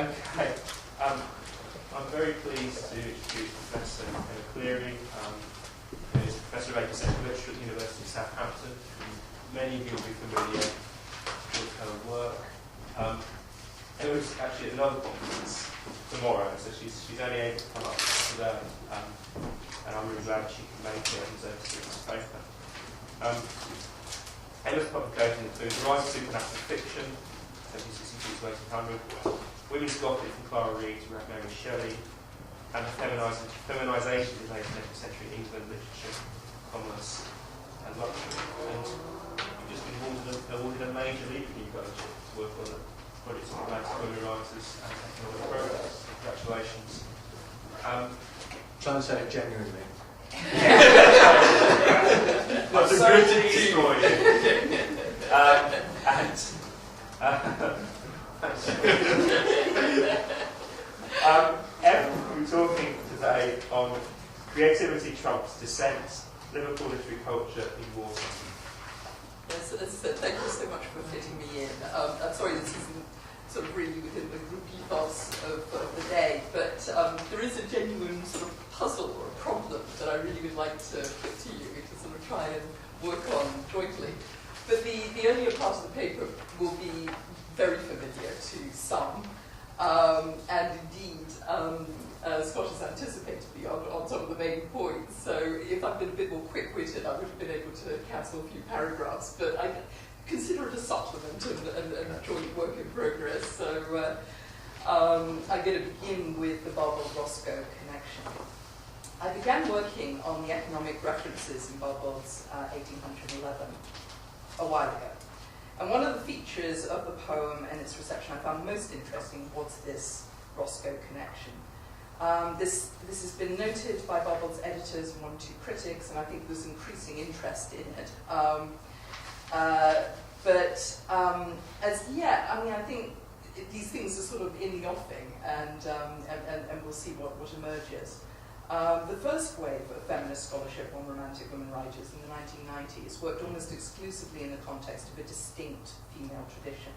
Okay, I'm very pleased to introduce Professor Clery, who is Professor of Dissent Literature at the University of Southampton. Many of you will be familiar with her work. There was actually another conference tomorrow, so she's only able to come up today, and I'm really glad she can make it and deserve to see this paper. Emma's publication includes The Rise of Supernatural Fiction, 1762 to 1800, Women's Gothic from Clara Reid to Mary Shelley, and the feminisation of late 19th century England literature, commerce, and luxury. And you've just been awarded a major Leverhulme fellowship to work on the project of Atlantic women writers and economic progress. Congratulations. Trying to say it genuinely. That's so pleased for you. We're talking today on Creativity Trumps Dissent, Liverpool Literary Culture in Wartime. Yes, thank you so much for fitting me in. I'm sorry this isn't sort of really within the group ethos of the day, but there is a genuine sort of puzzle or a problem that I really would like to put to you to sort of try and work on jointly. But the earlier part of the paper will be very familiar to some, and indeed Scott has anticipated me on some of the main points. So if I've been a bit more quick-witted, I would have been able to cancel a few paragraphs, but I consider it a supplement and a joint work in progress. So I'm going to begin with the Barbel-Roscoe connection. I began working on the economic references in Barbel's 1811 a while ago. And one of the features of the poem and its reception I found most interesting was this Roscoe connection. This has been noted by Barbel's editors and one or two critics, and I think there's increasing interest in it. I think these things are sort of in the offing, and we'll see what emerges. The first wave of feminist scholarship on romantic women writers in the 1990s worked almost exclusively in the context of a distinct female tradition,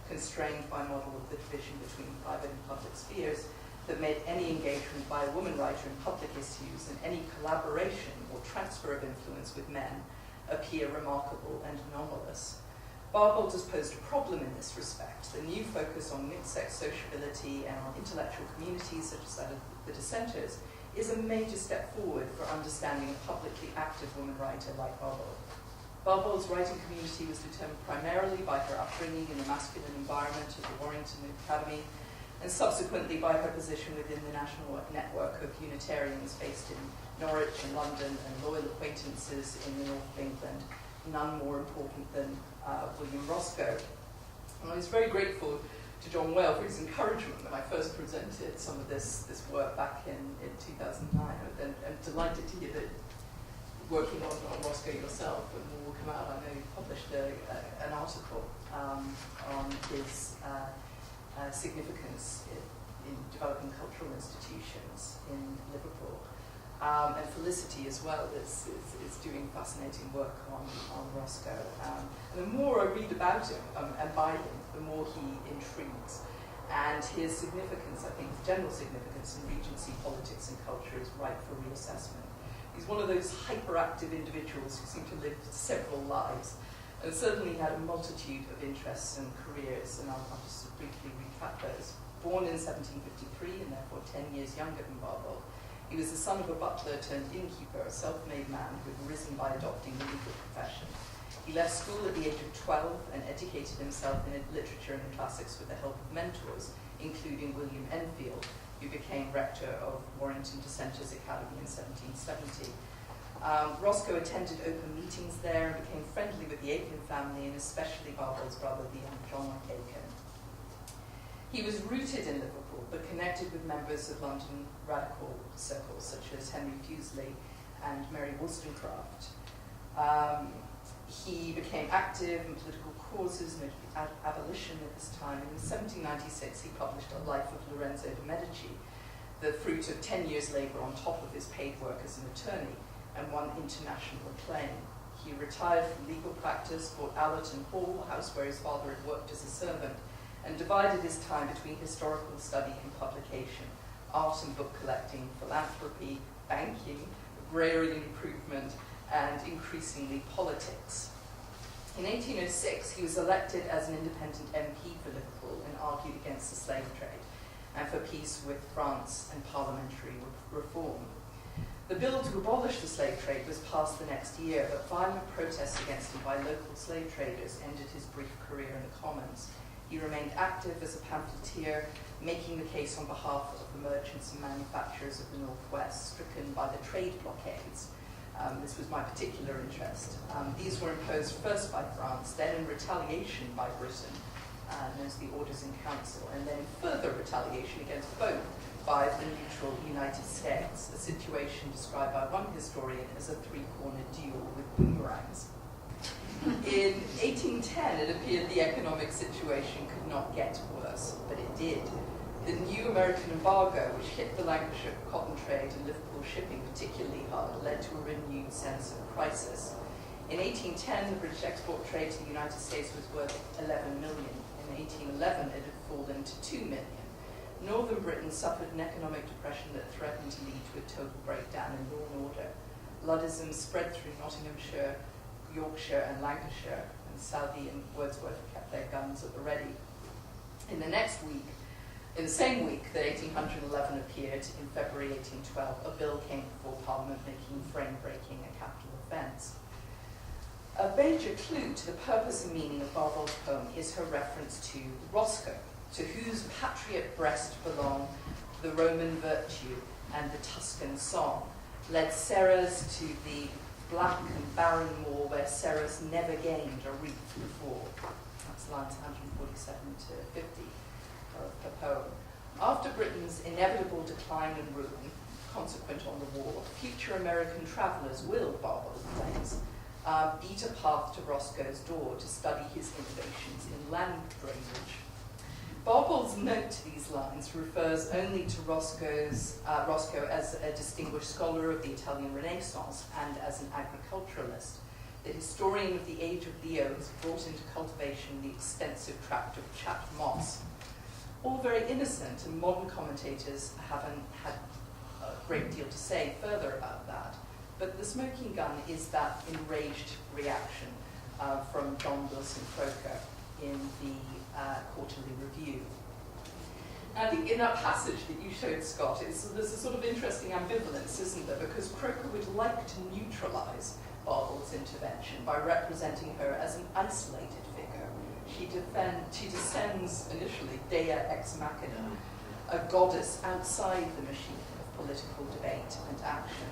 constrained by a model of the division between private and public spheres that made any engagement by a woman writer in public issues and any collaboration or transfer of influence with men appear remarkable and anomalous. Barbel has posed a problem in this respect. The new focus on mixed-sex sociability and on intellectual communities such as that of the dissenters is a major step forward for understanding a publicly active woman writer like Barbel. Barbel's writing community was determined primarily by her upbringing in a masculine environment at the Warrington Academy, and subsequently by her position within the national network of Unitarians based in Norwich and London and loyal acquaintances in the north of England, none more important than William Roscoe. And I was very grateful to John Whale for his encouragement when I first presented some of this work back in 2009, and delighted to hear that working on Roscoe yourself, and will come out, I know you published an article on his significance in developing cultural institutions in Liverpool. And Felicity as well is doing fascinating work on Roscoe. And the more I read about him and by him, the more he intrigues. And his significance, I think, his general significance in Regency politics and culture is ripe for reassessment. He's one of those hyperactive individuals who seem to live several lives, and certainly had a multitude of interests and careers, and I'll just briefly recap those. Born in 1753 and therefore 10 years younger than Barbel, he was the son of a butler turned innkeeper, a self-made man who had risen by adopting the legal profession. He left school at the age of 12 and educated himself in literature and the classics with the help of mentors, including William Enfield, who became rector of Warrington Dissenters Academy in 1770. Roscoe attended open meetings there and became friendly with the Aiken family, and especially Barbel's brother, the young John Aiken. He was rooted in Liverpool, but connected with members of London radical circles such as Henry Fuseli and Mary Wollstonecraft. He became active in political causes, notably abolition at this time. In 1796, he published A Life of Lorenzo de' Medici, the fruit of 10 years' labour on top of his paid work as an attorney, and won international acclaim. He retired from legal practice, bought Allerton Hall, a house where his father had worked as a servant, and divided his time between historical study and publication, art and book collecting, philanthropy, banking, agrarian improvement, and increasingly politics. In 1806, he was elected as an independent MP for Liverpool and argued against the slave trade and for peace with France and parliamentary reform. The bill to abolish the slave trade was passed the next year, but violent protests against him by local slave traders ended his brief career in the Commons. He remained active as a pamphleteer, making the case on behalf of the merchants and manufacturers of the Northwest, stricken by the trade blockades. This was my particular interest. These were imposed first by France, then in retaliation by Britain, known as the Orders in Council, and then in further retaliation against both by the neutral United States, a situation described by one historian as a three-cornered duel with boomerangs. In 1810, it appeared the economic situation could not get worse, but it did. The new American embargo, which hit the Lancashire cotton trade and Liverpool shipping particularly hard, led to a renewed sense of crisis. In 1810, the British export trade to the United States was worth 11 million. In 1811, it had fallen to 2 million. Northern Britain suffered an economic depression that threatened to lead to a total breakdown in law and order. Luddism spread through Nottinghamshire, Yorkshire and Lancashire, and Southey and Wordsworth kept their guns at the ready. In the same week that 1811 appeared, in February 1812, a bill came before Parliament making frame breaking a capital offence. A major clue to the purpose and meaning of Barbault's poem is her reference to Roscoe, to whose patriot breast belong the Roman virtue and the Tuscan song, led Serres to the black and barren moor where Serres never gained a wreath before. That's lines 147 to 50 of the poem. After Britain's inevitable decline and ruin, consequent on the war, future American travellers will, Barbault claims, beat a path to Roscoe's door to study his innovations in land drainage. Barbault's note to these lines refers only to Roscoe as a distinguished scholar of the Italian Renaissance and as an agriculturalist. The historian of the age of Leo has brought into cultivation the extensive tract of Chat Moss. All very innocent, and modern commentators haven't had a great deal to say further about that. But the smoking gun is that enraged reaction from John Wilson Croker in the Quarterly Review. I think in that passage that you showed, Scott, there's a sort of interesting ambivalence, isn't there? Because Croker would like to neutralise Barbault's intervention by representing her as an isolated figure. She descends initially, Dea ex machina, a goddess outside the machine of political debate and action.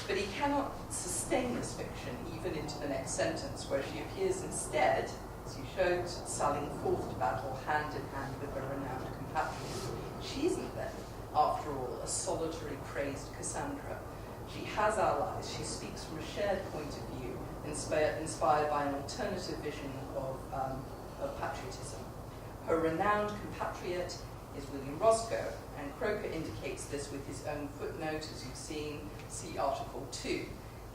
But he cannot sustain this fiction even into the next sentence, where she appears instead, as you showed, sallying forth to battle hand in hand with her renowned compatriot. She isn't then, after all, a solitary, crazed Cassandra. She has allies. She speaks from a shared point of view, inspired by an alternative vision of patriotism. Her renowned compatriot is William Roscoe, and Croker indicates this with his own footnote, as you've seen, see Article 2,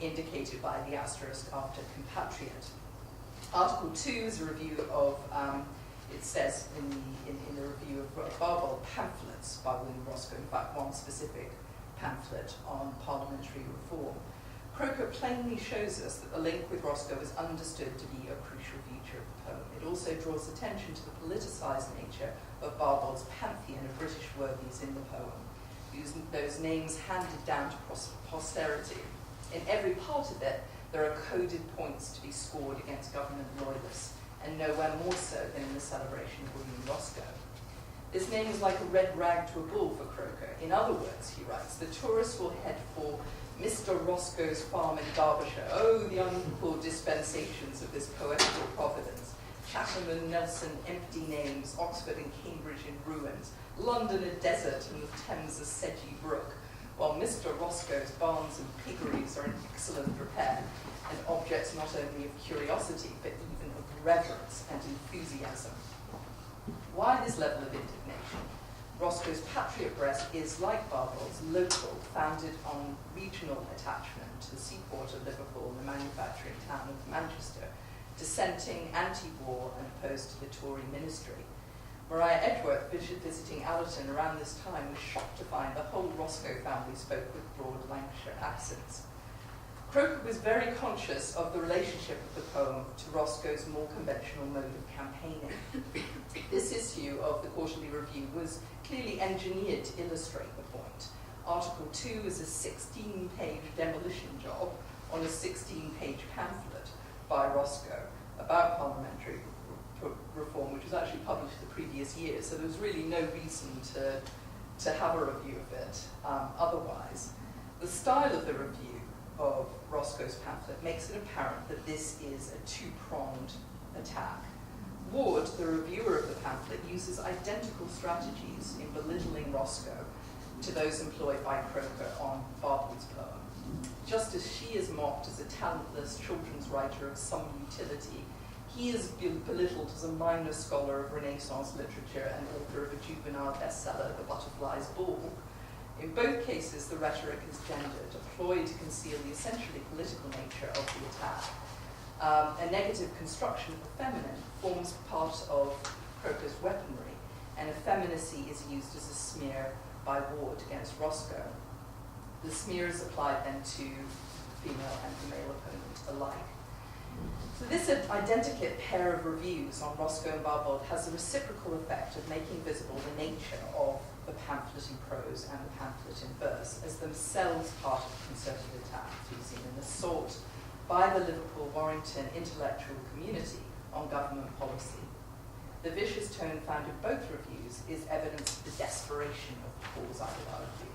indicated by the asterisk after compatriot. Article 2 is a review of, it says in the review of Barbault, pamphlets by William Roscoe, in fact one specific pamphlet on parliamentary reform. Croker plainly shows us that the link with Roscoe is understood to be a crucial feature of the poem. It also draws attention to the politicised nature of Barbault's pantheon of British worthies in the poem, those names handed down to posterity. In every part of it, there are coded points to be scored against government loyalists, and nowhere more so than in the celebration of William Roscoe. This name is like a red rag to a bull for Croker. In other words, he writes, the tourists will head for Mr. Roscoe's farm in Derbyshire. Oh, the unequal dispensations of this poetical providence. Chatham and Nelson, empty names. Oxford and Cambridge in ruins. London a desert and the Thames a sedgy brook. While Mr. Roscoe's barns and piggeries are in excellent repair, and objects not only of curiosity, but even of reverence and enthusiasm. Why this level of indignation? Roscoe's patriot breast is, like Barbault's, local, founded on regional attachment to the seaport of Liverpool and the manufacturing town of Manchester, dissenting, anti-war, and opposed to the Tory ministry. Maria Edgeworth, visiting Allerton around this time, was shocked to find the whole Roscoe family spoke with broad Lancashire accents. Croker was very conscious of the relationship of the poem to Roscoe's more conventional mode of campaigning. This issue of the Quarterly Review was clearly engineered to illustrate the point. Article 2 is a 16-page demolition job on a 16-page pamphlet by Roscoe about parliamentary reform, which was actually published the previous year, so there was really no reason to have a review of it otherwise. The style of the review of Roscoe's pamphlet makes it apparent that this is a two-pronged attack. Ward, the reviewer of the pamphlet, uses identical strategies in belittling Roscoe to those employed by Croker on Barbel's poem. Just as she is mocked as a talentless children's writer of some utility, he is belittled as a minor scholar of Renaissance literature and author of a juvenile bestseller, The Butterfly's Ball. In both cases, the rhetoric is gendered, a ploy to conceal the essentially political nature of the attack. A negative construction of the feminine forms part of Croker's weaponry, and effeminacy is used as a smear by Ward against Roscoe. The smear is applied then to female and male opponents alike. So this identikit pair of reviews on Roscoe and Barbel has the reciprocal effect of making visible the nature of the pamphlet in prose and the pamphlet in verse as themselves part of the concerted attack, using an assault by the Liverpool Warrington intellectual community on government policy. The vicious tone found in both reviews is evidence of the desperation of the cause, I would argue.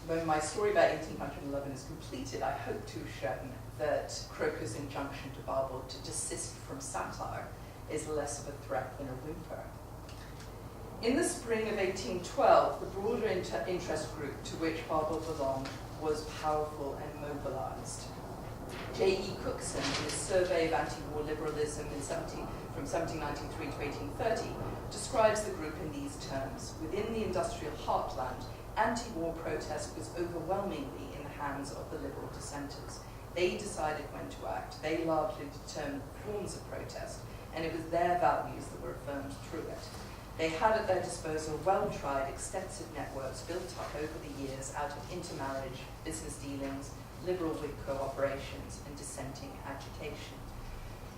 When my story about 1811 is completed, I hope to have shown that Croker's injunction to Barbel to desist from satire is less of a threat than a whimper. In the spring of 1812, the broader interest group to which Barbel belonged was powerful and mobilized. J.E. Cookson, in his survey of anti-war liberalism from 1793 to 1830, describes the group in these terms. Within the industrial heartland, anti-war protest was overwhelmingly in the hands of the liberal dissenters. They decided when to act. They largely determined the forms of protest, and it was their values that were affirmed through it. They had at their disposal well-tried, extensive networks built up over the years out of intermarriage, business dealings, liberal Whig co-operations, and dissenting agitation.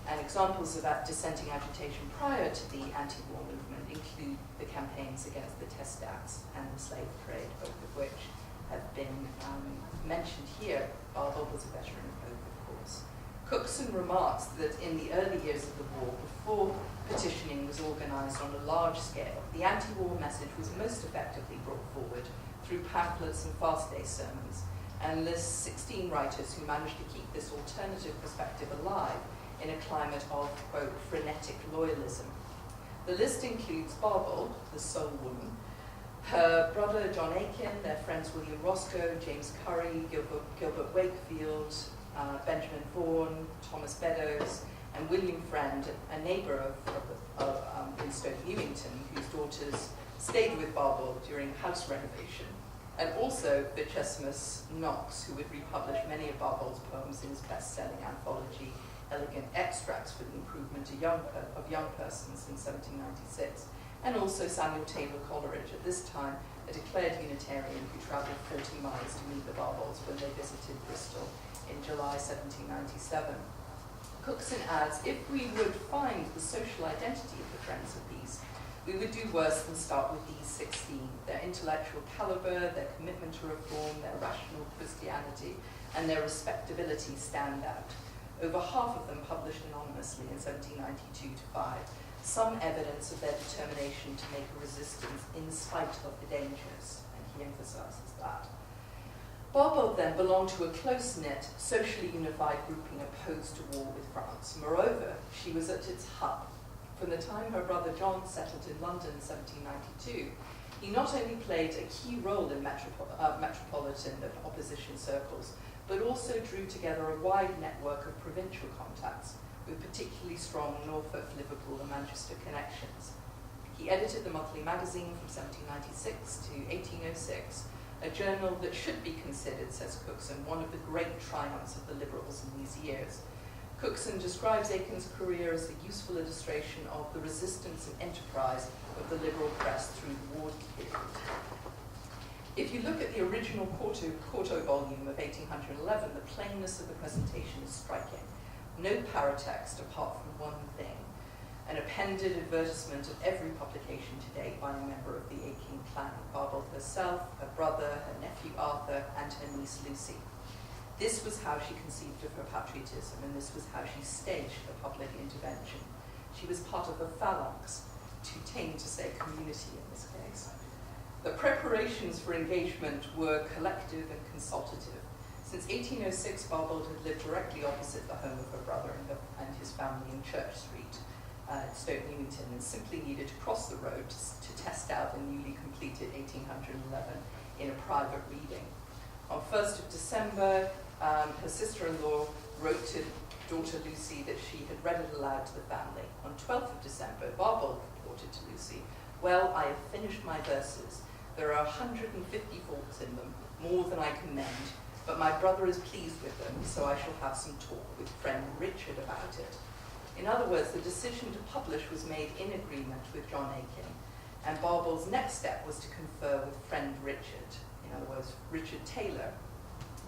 And examples of that dissenting agitation prior to the anti-war movement include the campaigns against the Test Acts and the slave trade, both of which have been mentioned here. Barbel was a veteran of both, of course. Cookson remarks that in the early years of the war, before petitioning was organised on a large scale, the anti-war message was most effectively brought forward through pamphlets and fast-day sermons, and lists 16 writers who managed to keep this alternative perspective alive in a climate of, quote, frenetic loyalism. The list includes Barbel, the sole woman, her brother John Aiken, their friends William Roscoe, James Curry, Gilbert Wakefield, Benjamin Vaughan, Thomas Beddoes, and William Friend, a neighbour in Stoke Newington, whose daughters stayed with Barbel during house renovation, and also Vitchesimus Knox, who would republish many of Barbel's poems in his best-selling anthology, Elegant Extracts for the Improvement of Young Persons in 1796, and also Samuel Taylor Coleridge, at this time a declared Unitarian who travelled 40 miles to meet the Barbels when they visited Bristol in July 1797. Cookson adds, if we would find the social identity of the Friends of Peace, we would do worse than start with these 16. Their intellectual calibre, their commitment to reform, their rational Christianity, and their respectability stand out. Over half of them published anonymously in 1792-5, some evidence of their determination to make a resistance in spite of the dangers, and he emphasises that. Barbel then belonged to a close-knit, socially unified grouping opposed to war with France. Moreover, she was at its hub. From the time her brother John settled in London in 1792, he not only played a key role in metropolitan opposition circles, but also drew together a wide network of provincial contacts, with particularly strong Norfolk, Liverpool, and Manchester connections. He edited the monthly magazine from 1796 to 1806, a journal that should be considered, says Cookson, one of the great triumphs of the Liberals in these years. Cookson describes Aiken's career as a useful illustration of the resistance and enterprise of the liberal press through the war period. If you look at the original quarto volume of 1811, the plainness of the presentation is striking. No paratext apart from one thing, an appended advertisement of every publication to date by a member of the Aiken clan, Barbauld herself, her brother, her nephew Arthur, and her niece Lucy. This was how she conceived of her patriotism, and this was how she staged the public intervention. She was part of the phalanx, too tame to say community in this case. The preparations for engagement were collective and consultative. Since 1806, Barbauld had lived directly opposite the home of her brother and his family in Church Street, Stoke Newington, and simply needed to cross the road to test out the newly completed 1811 in a private reading. On 1st of December, her sister-in-law wrote to daughter Lucy that she had read it aloud to the family. On 12th of December, Barbauld reported to Lucy, "Well, I have finished my verses. There are 150 faults in them, more than I commend, but my brother is pleased with them, so I shall have some talk with friend Richard about it." In other words, the decision to publish was made in agreement with John Aiken, and Barbauld's next step was to confer with friend Richard, in other words, Richard Taylor,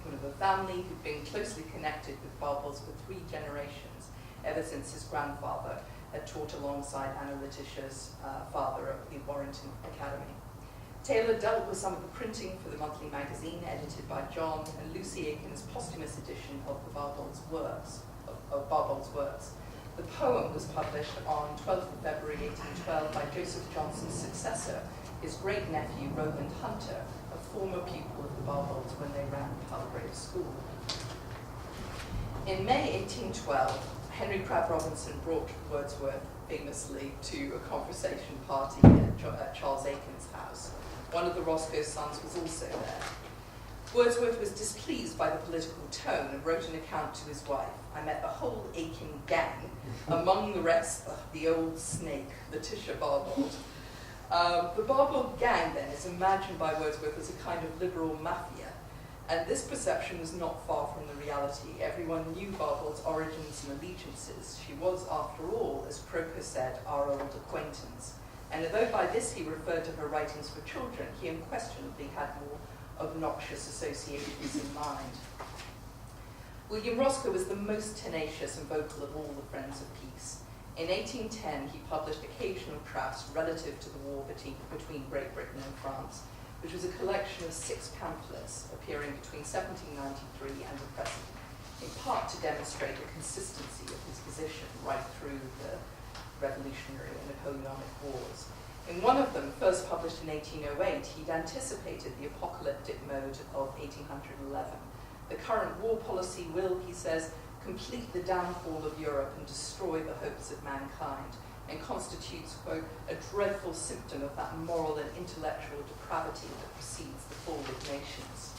one of a family who'd been closely connected with Barbauld's for 3 generations, ever since his grandfather had taught alongside Anna Letitia's father at the Warrington Academy. Taylor dealt with some of the printing for the monthly magazine edited by John and Lucy Aiken's posthumous edition of Barbauld's works. The poem was published on 12th of February 1812 by Joseph Johnson's successor, his great-nephew Roland Hunter, a former pupil of the Barbaulds when they ran Palgrave School. In May 1812, Henry Crabb Robinson brought Wordsworth famously to a conversation party at Charles Aiken's house. One of the Roscoe sons was also there. Wordsworth was displeased by the political tone and wrote an account to his wife. "I met the whole Aiken gang, among the rest the old snake, Letitia Barbauld." The Barbauld gang, then, is imagined by Wordsworth as a kind of liberal mafia, and this perception was not far from the reality. Everyone knew Barbauld's origins and allegiances. She was, after all, as Croker said, our old acquaintance. And although by this he referred to her writings for children, he unquestionably had more obnoxious associations in mind. William Roscoe was the most tenacious and vocal of all the Friends of Peace. In 1810, he published occasional tracts relative to the war between Great Britain and France, which was a collection of 6 pamphlets appearing between 1793 and the present, in part to demonstrate the consistency of his position right through the Revolutionary and Napoleonic Wars. In one of them, first published in 1808, he'd anticipated the apocalyptic mode of 1811. The current war policy will, he says, complete the downfall of Europe and destroy the hopes of mankind, and constitutes, quote, a dreadful symptom of that moral and intellectual depravity that precedes the fall of nations.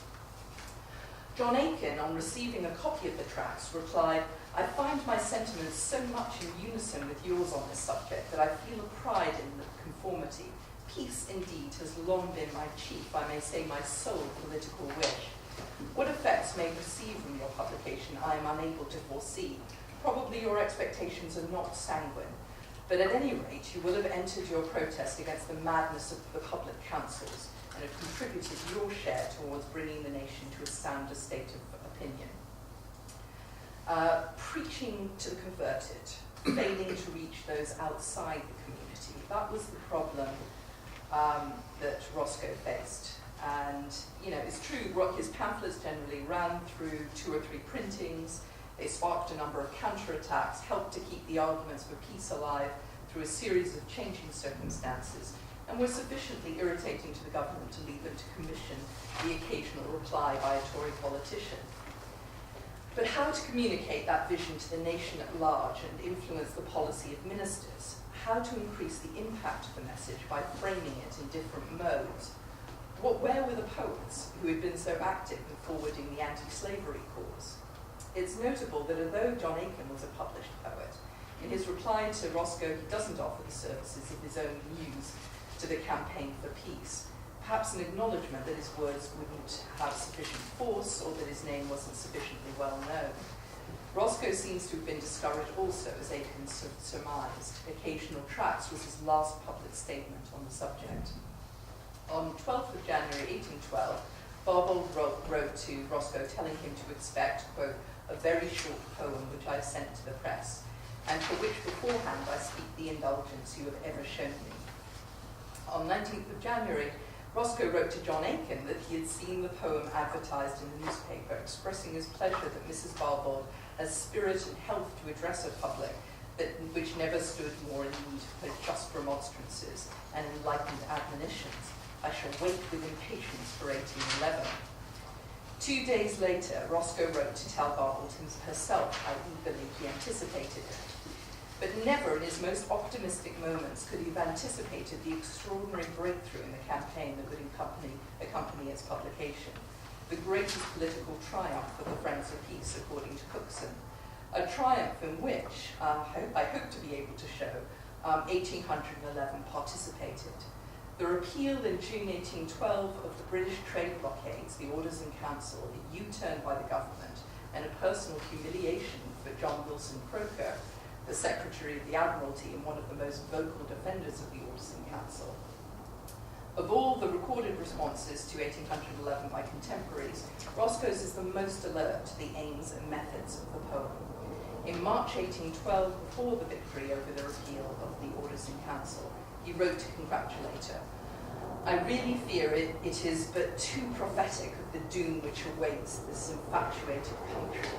John Aiken, on receiving a copy of the tracts, replied, "I find my sentiments so much in unison with yours on this subject that I feel a pride in the conformity. Peace, indeed, has long been my chief, I may say my sole political wish. What effects may proceed from your publication I am unable to foresee. Probably your expectations are not sanguine, but at any rate you will have entered your protest against the madness of the public councils and have contributed your share towards bringing the nation to a sounder state of opinion." Preaching to the converted, failing to reach those outside the community, that was the problem that Roscoe faced. And, it's true, his pamphlets generally ran through 2 or 3 printings. They sparked a number of counterattacks, helped to keep the arguments for peace alive through a series of changing circumstances, and were sufficiently irritating to the government to lead them to commission the occasional reply by a Tory politician. But how to communicate that vision to the nation at large and influence the policy of ministers? How to increase the impact of the message by framing it in different modes? Where were the poets who had been so active in forwarding the anti-slavery cause? It's notable that although John Aiken was a published poet, in his reply to Roscoe he doesn't offer the services of his own muse to the campaign for peace, perhaps an acknowledgement that his words wouldn't have sufficient force or that his name wasn't sufficiently well known. Roscoe seems to have been discouraged also, as Aiken surmised. Occasional Tracts was his last public statement on the subject. On 12th of January 1812, Barbauld wrote to Roscoe telling him to expect, quote, a very short poem which I have sent to the press, and for which beforehand I speak the indulgence you have ever shown me. On 19th of January, Roscoe wrote to John Aiken that he had seen the poem advertised in the newspaper, expressing his pleasure that Mrs. Barbauld has spirit and health to address a public which never stood more in need of her just remonstrances and enlightened admonitions. I shall wait with impatience for 1811. 2 days later, Roscoe wrote to tell Barbauld herself how eagerly he anticipated it. But never in his most optimistic moments could he have anticipated the extraordinary breakthrough in the campaign that would accompany its publication, the greatest political triumph of the Friends of Peace, according to Cookson, a triumph in which, I hope to be able to show, 1811 participated. The repeal in June 1812 of the British trade blockades, the Orders in Council, a U-turn by the government, and a personal humiliation for John Wilson Croker, the Secretary of the Admiralty and one of the most vocal defenders of the Orders in Council. Of all the recorded responses to 1811 by contemporaries, Roscoe's is the most alert to the aims and methods of the poem. In March 1812, before the victory over the repeal of the Orders in Council, he wrote to congratulate her. I really fear it is but too prophetic of the doom which awaits this infatuated country.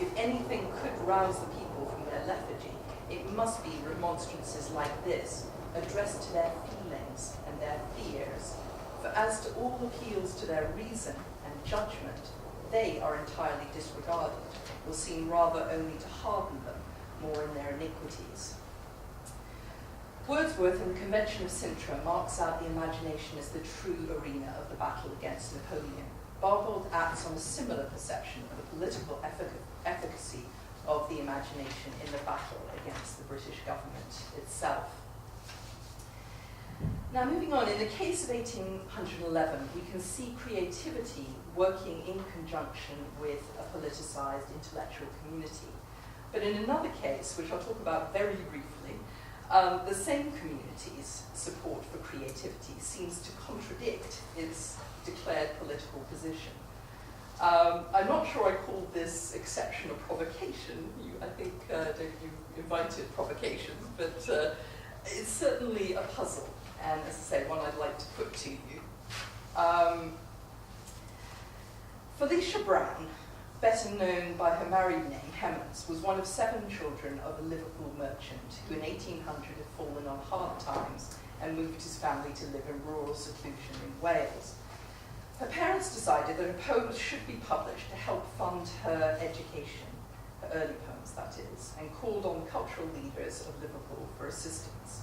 If anything could rouse the people from their lethargy, it must be remonstrances like this, addressed to their feelings and their fears. For as to all appeals to their reason and judgment, they are entirely disregarded, will seem rather only to harden them more in their iniquities. Wordsworth in the Convention of Sintra marks out the imagination as the true arena of the battle against Napoleon. Barbauld acts on a similar perception of the political efficacy of the imagination in the battle against the British government itself. Now, moving on, in the case of 1811, we can see creativity working in conjunction with a politicized intellectual community. But in another case, which I'll talk about very briefly, the same community's support for creativity seems to contradict its declared political position. I'm not sure I called this exception a provocation. I think you invited provocation, but it's certainly a puzzle, and as I say, one I'd like to put to you. Felicia Brown, better known by her married name, Hemmons, was one of 7 children of a Liverpool merchant who in 1800 had fallen on hard times and moved his family to live in rural seclusion in Wales. Her parents decided that her poems should be published to help fund her education, her early poems that is, and called on cultural leaders of Liverpool for assistance.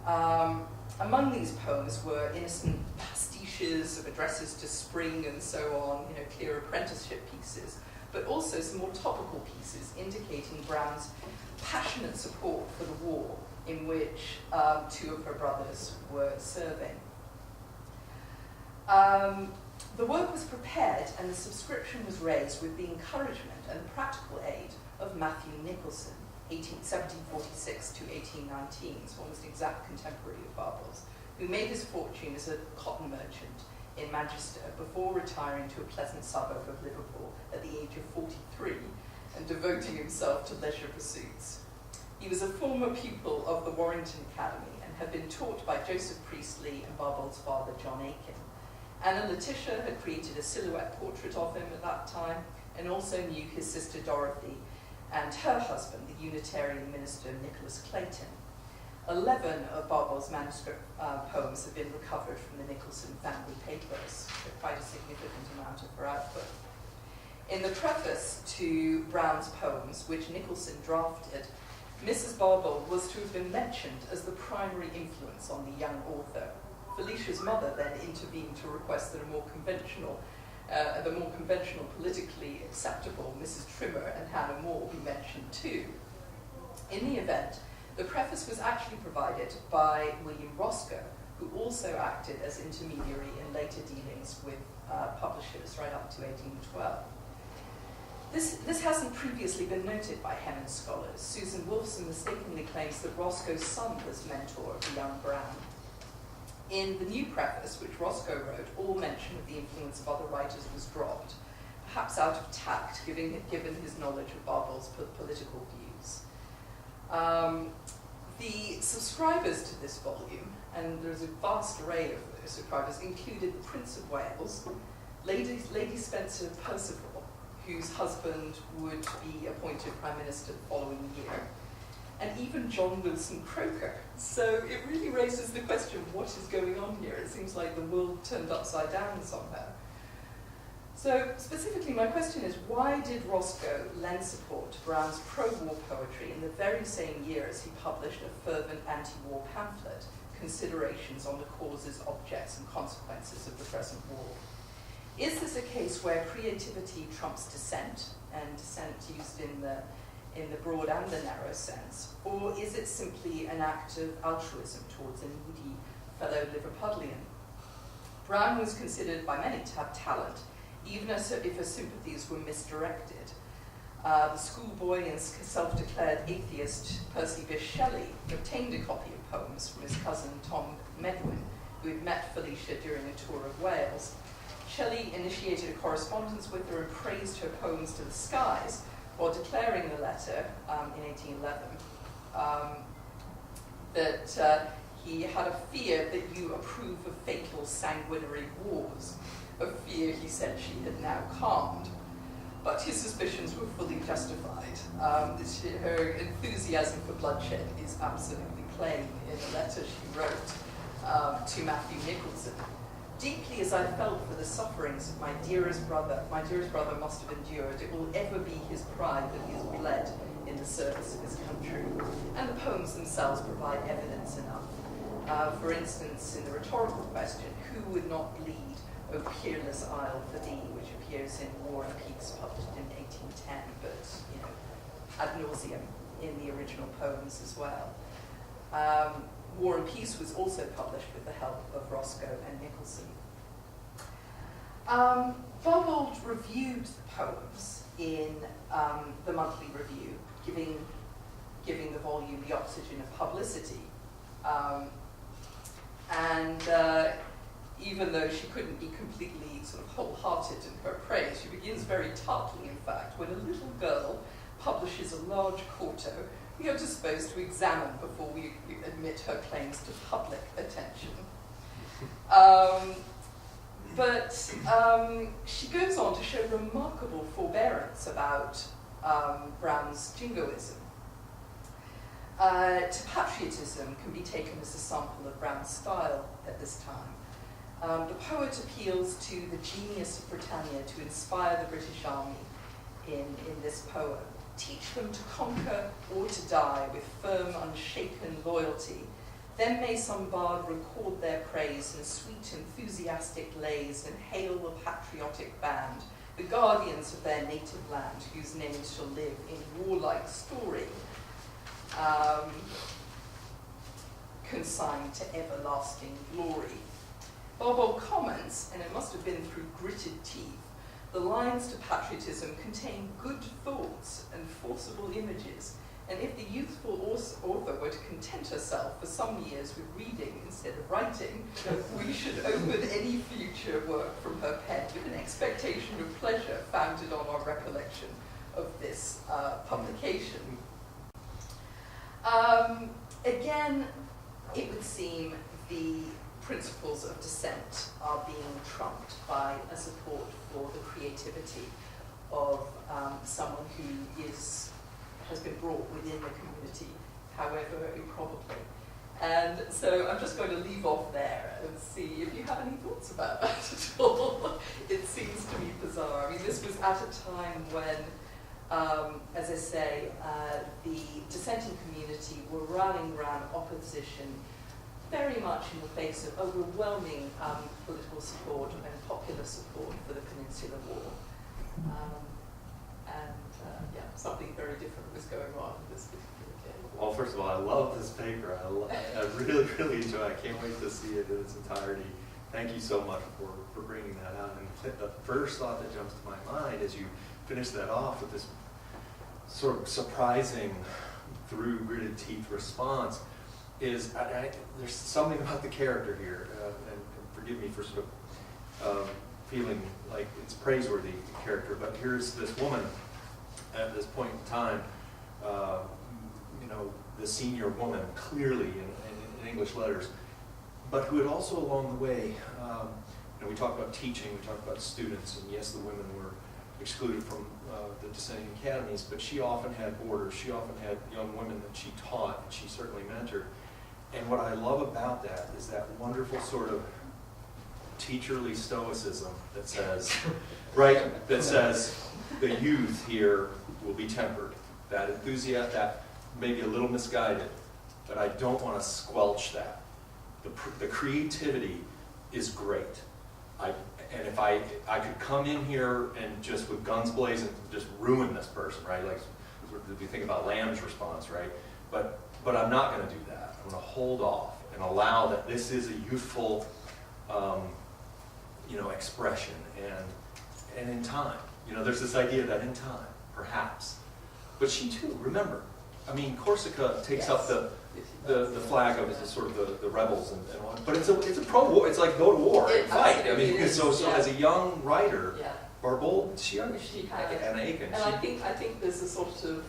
Among these poems were innocent pastiches of addresses to spring and so on, clear apprenticeship pieces, but also some more topical pieces indicating Brown's passionate support for the war in which 2 of her brothers were serving. The work was prepared and the subscription was raised with the encouragement and practical aid of Matthew Nicholson, 1746 to 1819, so almost exact contemporary of Barbauld's, who made his fortune as a cotton merchant in Manchester before retiring to a pleasant suburb of Liverpool at the age of 43 and devoting himself to leisure pursuits. He was a former pupil of the Warrington Academy and had been taught by Joseph Priestley and Barbauld's father, John Aiken. Anna Letitia had created a silhouette portrait of him at that time and also knew his sister Dorothy and her husband, the Unitarian minister Nicholas Clayton. 11 of Barbauld's manuscript poems have been recovered from the Nicholson family papers, so quite a significant amount of her output. In the preface to Brown's poems, which Nicholson drafted, Mrs. Barbauld was to have been mentioned as the primary influence on the young author. Felicia's mother then intervened to request that the more conventional, politically acceptable Mrs. Trimmer and Hannah More be mentioned too. In the event, the preface was actually provided by William Roscoe, who also acted as intermediary in later dealings with publishers right up to 1812. This hasn't previously been noted by Hemin scholars. Susan Wolfson mistakenly claims that Roscoe's son was mentor of the young Brown. In the new preface, which Roscoe wrote, all mention of the influence of other writers was dropped, perhaps out of tact, given his knowledge of Barbauld's political views. The subscribers to this volume, and there's a vast array of subscribers, included the Prince of Wales, Lady Spencer Perceval, whose husband would be appointed Prime Minister the following year, and even John Wilson Croker. So it really raises the question, what is going on here? It seems like the world turned upside down somehow. So specifically, my question is, why did Roscoe lend support to Brown's pro-war poetry in the very same year as he published a fervent anti-war pamphlet, Considerations on the Causes, Objects and Consequences of the Present War? Is this a case where creativity trumps dissent, and dissent used in the broad and the narrow sense, or is it simply an act of altruism towards a needy fellow Liverpudlian? Brown was considered by many to have talent, even if her sympathies were misdirected. The schoolboy and self-declared atheist Percy Bysshe Shelley obtained a copy of poems from his cousin Tom Medwin, who had met Felicia during a tour of Wales. Shelley initiated a correspondence with her and praised her poems to the skies, while declaring in a letter in 1811 that he had a fear that you approve of fatal sanguinary wars, a fear he said she had now calmed. But his suspicions were fully justified. Her enthusiasm for bloodshed is absolutely plain in a letter she wrote to Matthew Nicholson. Deeply as I felt for the sufferings my dearest brother must have endured, it will ever be his pride that he has bled in the service of his country. And the poems themselves provide evidence enough. For instance, in the rhetorical question, who would not bleed, O peerless isle for thee, which appears in War and Peace, published in 1810, but ad nauseum in the original poems as well. War and Peace was also published with the help of Roscoe and Nicholson. Barbauld reviewed the poems in the monthly review, giving the volume the oxygen of publicity. Even though she couldn't be completely sort of wholehearted in her praise, she begins very tartly, in fact, when a little girl publishes a large quarto we are disposed to examine before we admit her claims to public attention. But she goes on to show remarkable forbearance about Brown's jingoism. To patriotism can be taken as a sample of Brown's style at this time. The poet appeals to the genius of Britannia to inspire the British Army in this poem. Teach them to conquer or to die with firm, unshaken loyalty. Then may some bard record their praise in sweet, enthusiastic lays and hail the patriotic band, the guardians of their native land, whose names shall live in warlike story, consigned to everlasting glory. Barbauld comments, and it must have been through gritted teeth, the lines to patriotism contain good thoughts and forcible images, and if the youthful author were to content herself for some years with reading instead of writing, we should open any future work from her pen with an expectation of pleasure founded on our recollection of this publication. Again, it would seem the principles of dissent are being trumped by a support for the creativity of someone who has been brought within the community, however improbably. And so I'm just going to leave off there and see if you have any thoughts about that at all. It seems to me bizarre. I mean, this was at a time when, as I say, the dissenting community were rallying around opposition very much in the face of overwhelming political support and popular support for the Peninsular War. Something very different was going on in this particular case. Well, first of all, I love this paper. I really, really enjoy it. I can't wait to see it in its entirety. Thank you so much for bringing that out. And the first thought that jumps to my mind as you finish that off with this sort of surprising, through gritted teeth response, is there's something about the character here, and forgive me for sort of feeling like it's praiseworthy character, but here's this woman at this point in time, the senior woman, clearly in English letters, but who had also along the way, we talk about teaching, we talk about students, and yes, the women were excluded from the dissenting academies, but she often had boarders, she often had young women that she taught, and she certainly mentored. And what I love about that is that wonderful sort of teacherly stoicism that says, right, that says the youth here will be tempered. That enthusiasm, that may be a little misguided, but I don't want to squelch that. The creativity is great. And if I could come in here and just with guns blazing just ruin this person, right? Like if you think about Lamb's response, right? But I'm not going to do that. I'm going to hold off and allow that this is a youthful, expression, and in time. There's this idea that in time, perhaps. But she too, remember, Corsica takes up the flag of the sort of the rebels and all, but it's a pro-war. It's like go to war and fight. So as a young writer, Barbauld, she understood and Aiken. And I think there's a sort of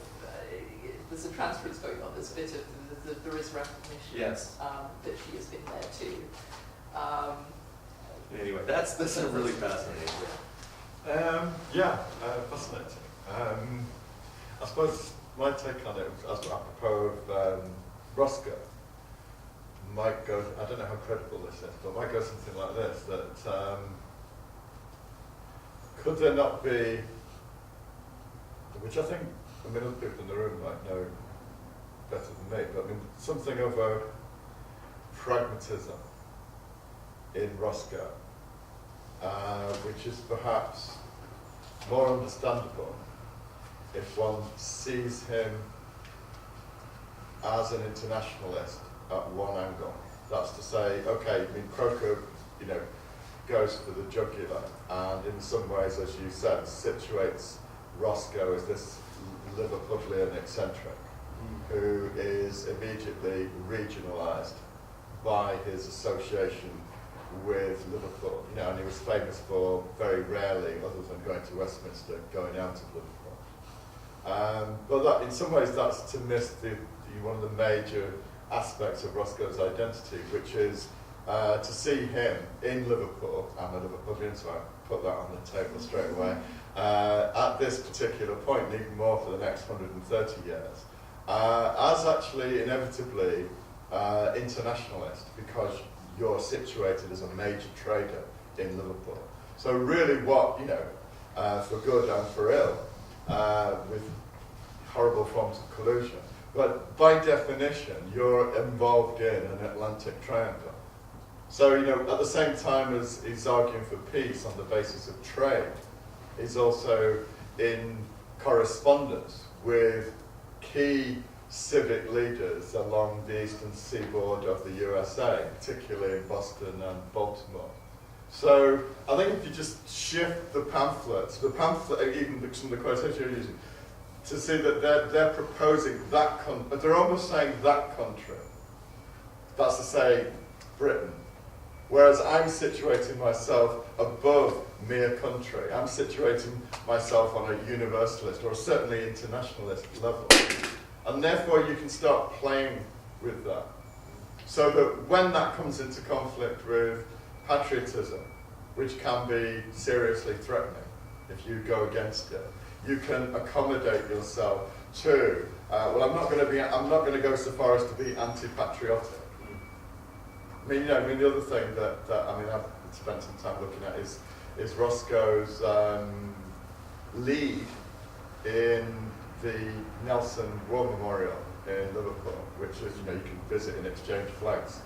there's a transference going on. There's a bit of there is recognition. Yes. That she has been there too. Anyway, that's really fascinating. Fascinating. I suppose my take on it, as apropos of Roscoe, might go, I don't know how credible this is, but might go something like this, that could there not be, which I think, other people in the room might know better than me, but something of a pragmatism in Roscoe, which is perhaps more understandable if one sees him as an internationalist at one angle. That's to say, okay, Croker, goes for the jugular, and in some ways, as you said, situates Roscoe as this Liverpudlian eccentric who is immediately regionalised by his association with Liverpool. And he was famous for very rarely, other than going to Westminster, going out of Liverpool. But that, in some ways, that's to miss one of the major aspects of Roscoe's identity, which is to see him in Liverpool. I'm a Liverpudlian, so I put that on the table straight away. At this particular point, and even more for the next 130 years, as actually inevitably internationalist, because you're situated as a major trader in Liverpool. So really what, for good and for ill, with horrible forms of collusion, but by definition, you're involved in an Atlantic triangle. So, at the same time as he's arguing for peace on the basis of trade, he's also in correspondence with key civic leaders along the eastern seaboard of the USA, particularly in Boston and Baltimore. So I think if you just shift the pamphlet, even some of the quotations you're using, to see that they're proposing that country, but they're almost saying that country. That's to say, Britain. Whereas I'm situating myself above mere country. I'm situating myself on a universalist or certainly internationalist level. And therefore you can start playing with that. So that when that comes into conflict with patriotism, which can be seriously threatening if you go against it, you can accommodate yourself to, I'm not going to go so far as to be anti-patriotic. The other thing that I've spent some time looking at is Roscoe's lead in the Nelson War Memorial in Liverpool, which is, you can visit and exchange flags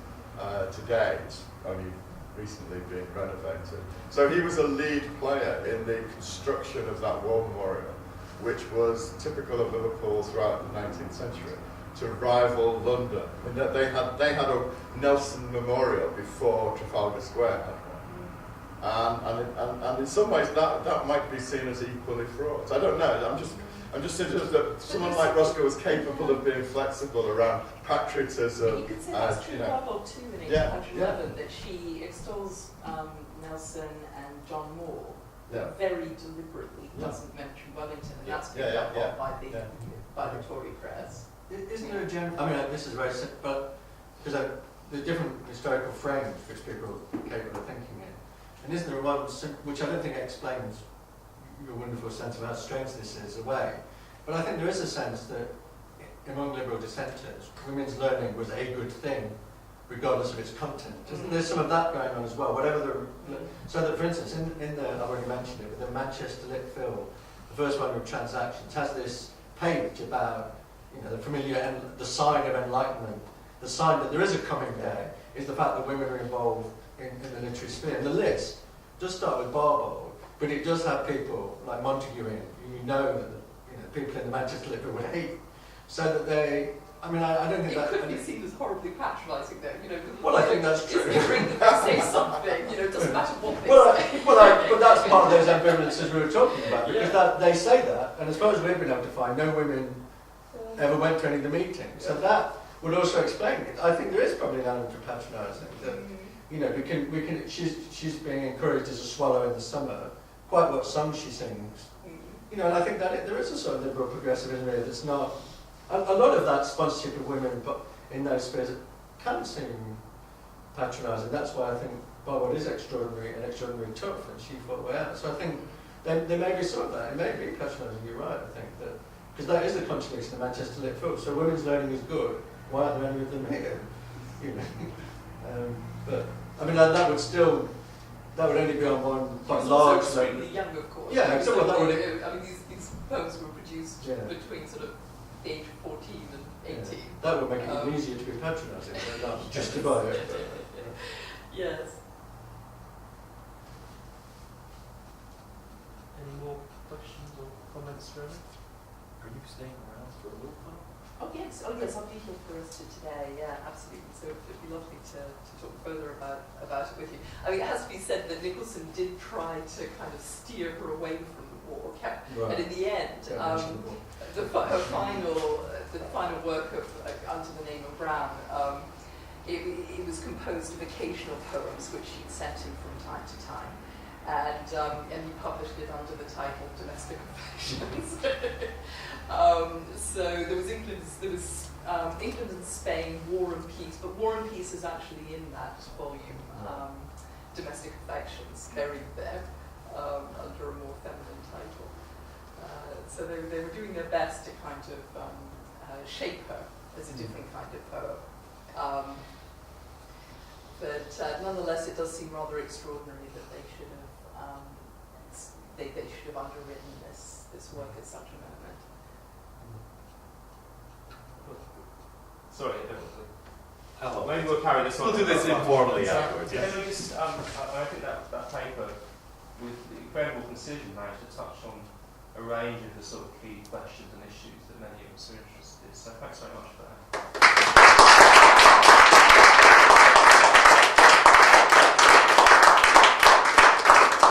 today. It's only recently being renovated. So he was a lead player in the construction of that war memorial, which was typical of Liverpool throughout the 19th century, to rival London. They had a Nelson Memorial before Trafalgar Square had one. And in some ways that might be seen as equally fraught. I don't know. I'm just interested that someone like Roscoe was capable of being flexible around patriotism. You could say that's true you of know. Barbara too in Yeah. 1811, that she extols Nelson and John Moore, but Yeah. very deliberately Yeah. doesn't mention Wellington, and Yeah. that's Yeah, picked yeah, up yeah. on Yeah. by the Tory press. Isn't there a general, I mean, this is very simple, but because the different historical frames which people are capable of thinking in, and isn't there one which I don't think explains your wonderful sense of how strange this is away, but I think there is a sense that among liberal dissenters, women's learning was a good thing, regardless of its content. There's some of that going on as well, whatever the... So that, for instance, in the, I've already mentioned it, with the Manchester Lit Film, the first one with Transactions, has this page about, you know, the familiar, the sign of enlightenment, the sign that there is a coming day, is the fact that women are involved in the literary sphere. And the list does start with Barbauld, but it does have people like Montague in, who you know that people in the Manchester Lit Film would hate, so that they... I mean, I don't think It that... could be seen as horribly patronising, though. You know, Well, I think that's true. It's hearing that they say something. You know, it doesn't matter what they say. But that's part of those ambivalences we were talking about, because they say that, and as far as we've been able to find, no women ever went to any of the meetings. So that would also explain it. I think there is probably an element of patronising that, you know, she's being encouraged as a swallow in the summer, quite what song she sings. You know, and I think that there is a sort of liberal progressivism here that's not... A lot of that sponsorship of women in those spheres can seem patronising. That's why I think Barbauld is extraordinary and extraordinarily tough, and she fought way out. So I think there may be some of that. It may be patronising, you're right, I think, that because that is the contribution of Manchester Lit Film. So women's learning is good. Why aren't there any of them here? You know, but I mean that would only be on one quite large. Also extremely young, of course. Yeah, except that would. I mean, these poems were produced between sort of the age of 14 and 18. That would make it even easier to be patronising, but not justify it. Yes. Any more questions or comments, really? Are you staying around for a little while? Oh yes, I'll be here for us today. Yeah, absolutely. So it'd be lovely to talk further about it with you. I mean, it has to be said that Nicholson did try to kind of steer her away from the war, and in the end, the final work of Under the Name of Brown, it was composed of occasional poems which she'd sent him from time to time, and he published it under the title Domestic Affections. So there was England and Spain, War and Peace, but War and Peace is actually in that volume, Domestic Affections, buried there, under a more feminine title. So they were doing their best to kind of shape her as a different kind of poet. But nonetheless, it does seem rather extraordinary that they should have underwritten this work at such a moment. Sorry, Hello. maybe we'll carry this on. We'll do this informally afterwards. Can we just, I think that paper, with incredible precision, managed to touch on a range of the sort of key questions and issues that many of us are interested in. So thanks very much for that.